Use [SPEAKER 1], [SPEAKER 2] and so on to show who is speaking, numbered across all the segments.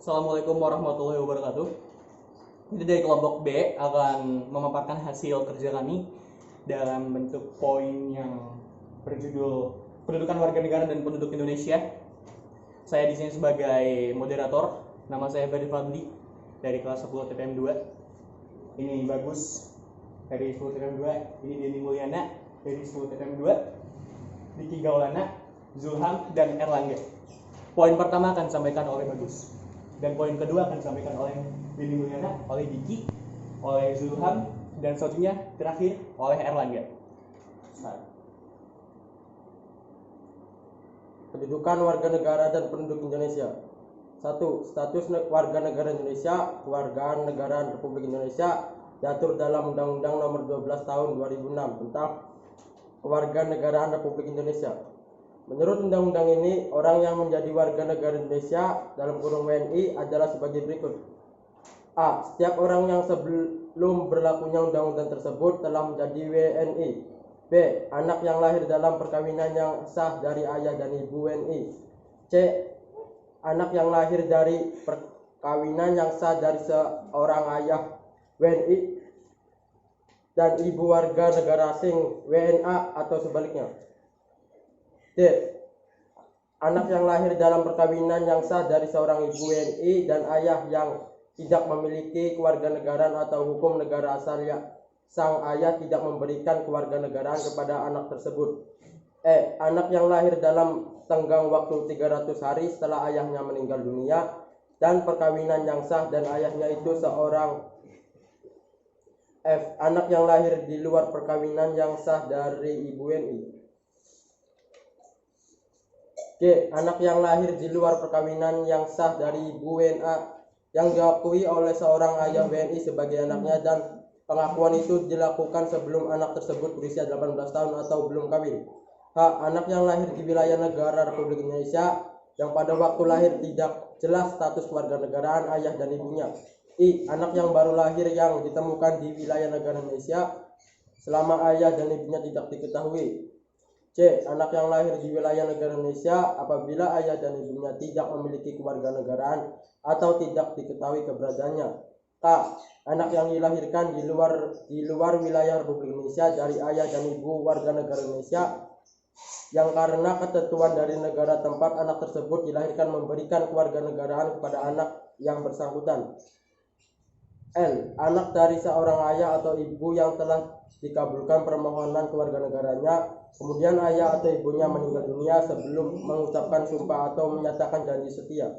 [SPEAKER 1] Assalamualaikum warahmatullahi wabarakatuh. Jadi dari kelompok B akan memaparkan hasil kerja kami dalam bentuk poin yang berjudul Pendudukan Warga Negara dan Penduduk Indonesia. Saya di sini sebagai moderator. Nama saya Badi Fadli dari kelas 10 TPM 2. Ini Bagus dari 10 TPM 2. Ini Denny Mulyana dari 10 TPM 2. Diki Gaulana, Zulham, dan Erlangga. Poin pertama akan disampaikan oleh Bagus. Dan poin kedua akan disampaikan oleh Denny Mulyana, oleh Diki, oleh Zulham, dan selanjutnya terakhir oleh Erlangga.
[SPEAKER 2] Pendudukan warga negara dan penduduk Indonesia. 1. Status warga negara Indonesia. Kewargaan negaraan Republik Indonesia diatur dalam Undang-Undang Nomor 12 Tahun 2006 tentang Kewarganegaraan Republik Indonesia. Menurut undang-undang ini, orang yang menjadi warga negara Indonesia dalam kurung WNI adalah sebagai berikut. A. Setiap orang yang sebelum berlakunya undang-undang tersebut telah menjadi WNI. B. Anak yang lahir dalam perkawinan yang sah dari ayah dan ibu WNI. C. Anak yang lahir dari perkawinan yang sah dari seorang ayah WNI dan ibu warga negara asing WNA atau sebaliknya. D. Anak yang lahir dalam perkawinan yang sah dari seorang ibu WNI dan ayah yang tidak memiliki kewarganegaraan atau hukum negara asalnya. Sang ayah tidak memberikan kewarganegaraan kepada anak tersebut. E. Anak yang lahir dalam tenggang waktu 300 hari setelah ayahnya meninggal dunia dan perkawinan yang sah dan ayahnya itu seorang. F. Anak yang lahir di luar perkawinan yang sah dari ibu WNI. G. Anak yang lahir di luar perkawinan yang sah dari ibu WNA yang diakui oleh seorang ayah WNI sebagai anaknya dan pengakuan itu dilakukan sebelum anak tersebut berusia 18 tahun atau belum kawin. H. Anak yang lahir di wilayah negara Republik Indonesia yang pada waktu lahir tidak jelas status kewarganegaraan ayah dan ibunya. I. Anak yang baru lahir yang ditemukan di wilayah negara Indonesia selama ayah dan ibunya tidak diketahui. C. Anak yang lahir di wilayah negara Indonesia apabila ayah dan ibunya tidak memiliki kewarganegaraan atau tidak diketahui keberadaannya. K. Anak yang dilahirkan di luar wilayah Republik Indonesia dari ayah dan ibu warga negara Indonesia yang karena ketentuan dari negara tempat anak tersebut dilahirkan memberikan kewarganegaraan kepada anak yang bersangkutan. L. Anak dari seorang ayah atau ibu yang telah dikabulkan permohonan kewarganegaraannya, kemudian ayah atau ibunya meninggal dunia sebelum mengucapkan sumpah atau menyatakan janji setia.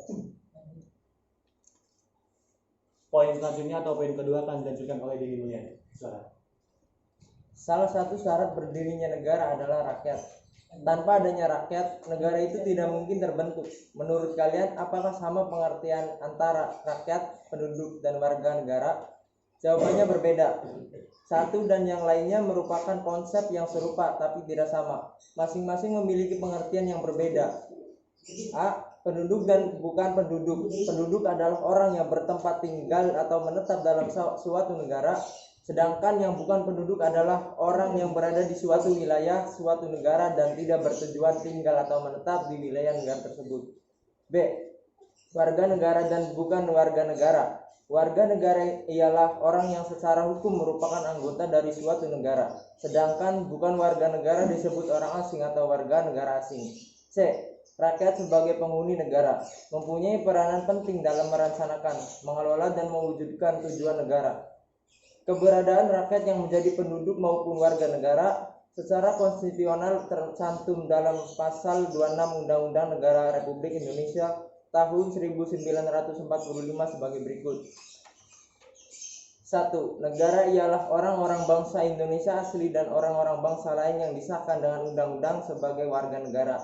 [SPEAKER 1] Poin selanjutnya atau poin kedua akan dilanjutkan oleh Denny Mulyana.
[SPEAKER 3] Salah satu syarat berdirinya negara adalah rakyat. Tanpa adanya rakyat, negara itu tidak mungkin terbentuk. Menurut kalian, apakah sama pengertian antara rakyat, penduduk, dan warga negara? Jawabannya berbeda. Satu dan yang lainnya merupakan konsep yang serupa tapi tidak sama. Masing-masing memiliki pengertian yang berbeda. A. Penduduk dan bukan penduduk. Penduduk adalah orang yang bertempat tinggal atau menetap dalam suatu negara. Sedangkan yang bukan penduduk adalah orang yang berada di suatu wilayah, suatu negara dan tidak bertujuan tinggal atau menetap di wilayah negara tersebut. B. Warga negara dan bukan warga negara. Warga negara ialah orang yang secara hukum merupakan anggota dari suatu negara. Sedangkan bukan warga negara disebut orang asing atau warga negara asing. C. Rakyat sebagai penghuni negara mempunyai peranan penting dalam merancangkan, mengelola dan mewujudkan tujuan negara. Keberadaan rakyat yang menjadi penduduk maupun warga negara secara konstitusional tercantum dalam pasal 26 Undang-Undang Negara Republik Indonesia tahun 1945 sebagai berikut. 1. Negara ialah orang-orang bangsa Indonesia asli dan orang-orang bangsa lain yang disahkan dengan undang-undang sebagai warga negara.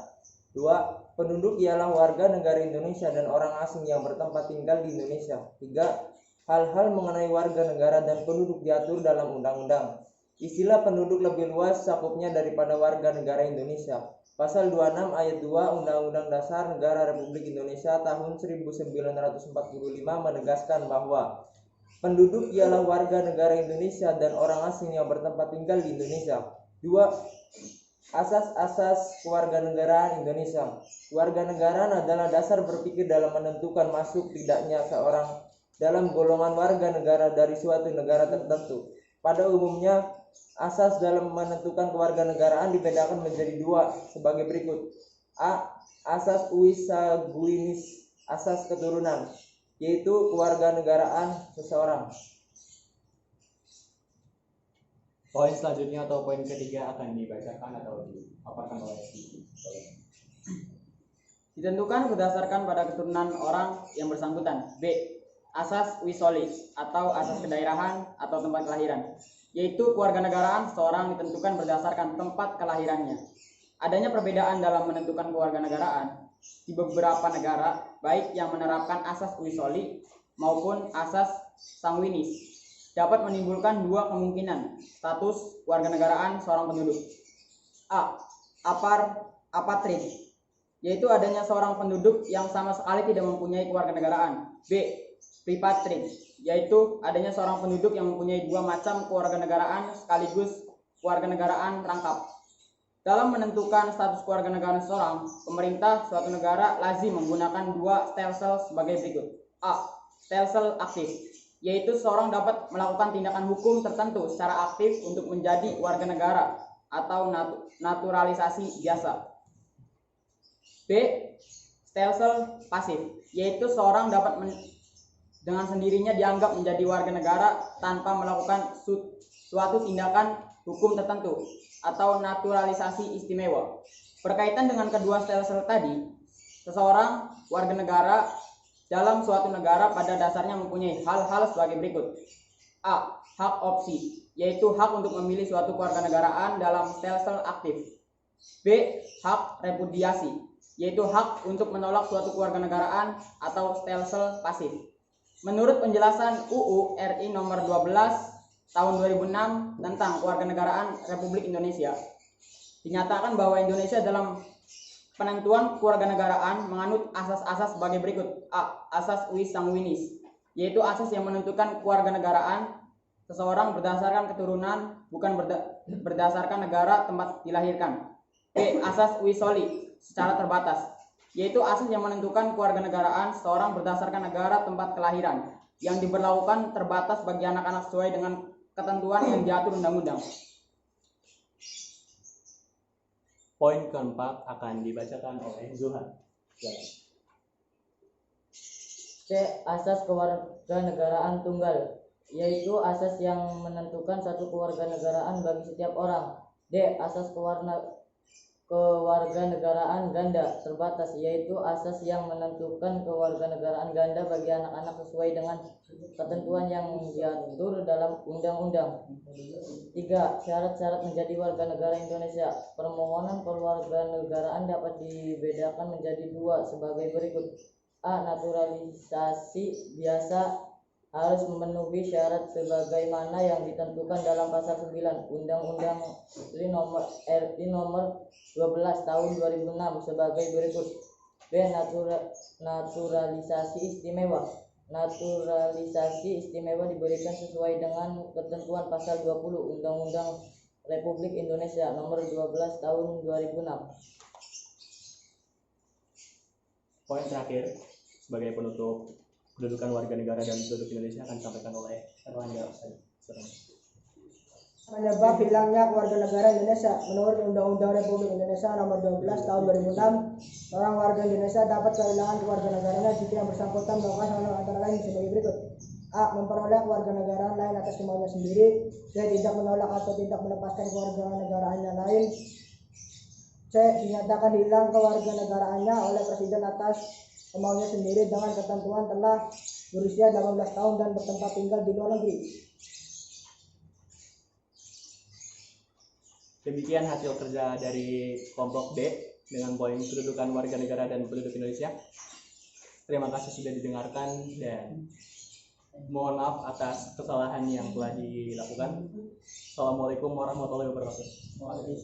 [SPEAKER 3] 2. Penduduk ialah warga negara Indonesia dan orang asing yang bertempat tinggal di Indonesia. 3. Hal-hal mengenai warga negara dan penduduk diatur dalam undang-undang. Istilah penduduk lebih luas cakupnya daripada warga negara Indonesia. Pasal 26 ayat 2 Undang-Undang Dasar Negara Republik Indonesia tahun 1945 menegaskan bahwa penduduk ialah warga negara Indonesia dan orang asing yang bertempat tinggal di Indonesia. 2. Asas-asas kewarganegaraan Indonesia. Kewarganegaraan adalah dasar berpikir dalam menentukan masuk tidaknya seorang dalam golongan warga negara dari suatu negara tertentu. Pada umumnya, asas dalam menentukan kewarganegaraan dibedakan menjadi dua sebagai berikut. A. Asas Uisaguinis, asas keturunan, yaitu kewarganegaraan seseorang.
[SPEAKER 1] Poin selanjutnya atau poin ketiga akan dibacakan atau dipaparkan oleh
[SPEAKER 4] Ditentukan berdasarkan pada keturunan orang yang bersangkutan. B. Asas Wisoli atau asas kedaerahan atau tempat kelahiran, yaitu kewarganegaraan seseorang ditentukan berdasarkan tempat kelahirannya. Adanya perbedaan dalam menentukan kewarganegaraan di beberapa negara, baik yang menerapkan asas Wisoli maupun asas Sanguinis, dapat menimbulkan dua kemungkinan status kewarganegaraan seorang penduduk. A. Apatrid, yaitu adanya seorang penduduk yang sama sekali tidak mempunyai kewarganegaraan. B. Pripatrid, yaitu adanya seorang penduduk yang mempunyai dua macam kewarganegaraan sekaligus kewarganegaraan rangkap. Dalam menentukan status kewarganegaraan seseorang, pemerintah suatu negara lazim menggunakan dua stelsel sebagai berikut. A. Stelsel aktif, yaitu seseorang dapat melakukan tindakan hukum tertentu secara aktif untuk menjadi warga negara atau naturalisasi biasa. B. Stelsel pasif, yaitu seorang dapat dengan sendirinya dianggap menjadi warga negara tanpa melakukan suatu tindakan hukum tertentu atau naturalisasi istimewa. Berkaitan dengan kedua stelsel tadi, seseorang warga negara dalam suatu negara pada dasarnya mempunyai hal-hal sebagai berikut. A. Hak opsi, yaitu hak untuk memilih suatu kewarganegaraan dalam stelsel aktif. B. Hak repudiasi, yaitu hak untuk menolak suatu kewarganegaraan atau stelsel pasif. Menurut penjelasan UU RI nomor 12 tahun 2006 tentang kewarganegaraan Republik Indonesia, dinyatakan bahwa Indonesia dalam penentuan kewarganegaraan menganut asas-asas sebagai berikut. A. Asas Uisaguinis, yaitu asas yang menentukan kewarganegaraan seseorang berdasarkan keturunan, bukan berdasarkan negara tempat dilahirkan. B. Asas Wisoli secara terbatas, yaitu asas yang menentukan kewarganegaraan seseorang berdasarkan negara tempat kelahiran yang diberlakukan terbatas bagi anak-anak sesuai dengan ketentuan yang diatur undang-undang.
[SPEAKER 1] Poin keempat akan dibacakan oleh Zuhan.
[SPEAKER 5] C. Asas kewarganegaraan tunggal, yaitu asas yang menentukan satu kewarganegaraan bagi setiap orang. D. Asas kewarganegaraan ganda terbatas, yaitu asas yang menentukan kewarganegaraan ganda bagi anak-anak sesuai dengan ketentuan yang diatur dalam undang-undang. 3. Syarat-syarat menjadi warga negara Indonesia. Permohonan kewarganegaraan dapat dibedakan menjadi dua sebagai berikut. A. Naturalisasi biasa, harus memenuhi syarat sebagaimana yang ditentukan dalam pasal 9 Undang-Undang RI nomor 12 tahun 2006 sebagai berikut. B. Naturalisasi istimewa. Naturalisasi istimewa diberikan sesuai dengan ketentuan pasal 20 Undang-Undang Republik Indonesia nomor 12 tahun 2006.
[SPEAKER 1] Poin terakhir sebagai penutup kedudukan warga negara dan penduduk Indonesia akan disampaikan oleh Erlangga.
[SPEAKER 6] Penyebab hilangnya kewarganegaraan Indonesia. Menurut Undang-Undang Republik Indonesia Nomor 12 Tahun 2006, seorang warga Indonesia dapat kehilangan kewarganegaraannya jika yang bersangkutan melakukan hal antara lain sebagai berikut. A. Memperoleh kewarganegaraan lain atas kemauannya sendiri. B. Tidak menolak atau tidak melepaskan kewarganegaraannya lain. C. Dinyatakan hilang kewarganegaraannya oleh Presiden atas kemauannya sendiri dengan ketentuan telah berusia 18 tahun dan bertempat tinggal di luar negeri.
[SPEAKER 1] Demikian hasil kerja dari kelompok B dengan poin kedudukan warga negara dan penduduk Indonesia. Terima kasih sudah didengarkan dan mohon maaf atas kesalahan yang telah dilakukan. Assalamualaikum warahmatullahi wabarakatuh.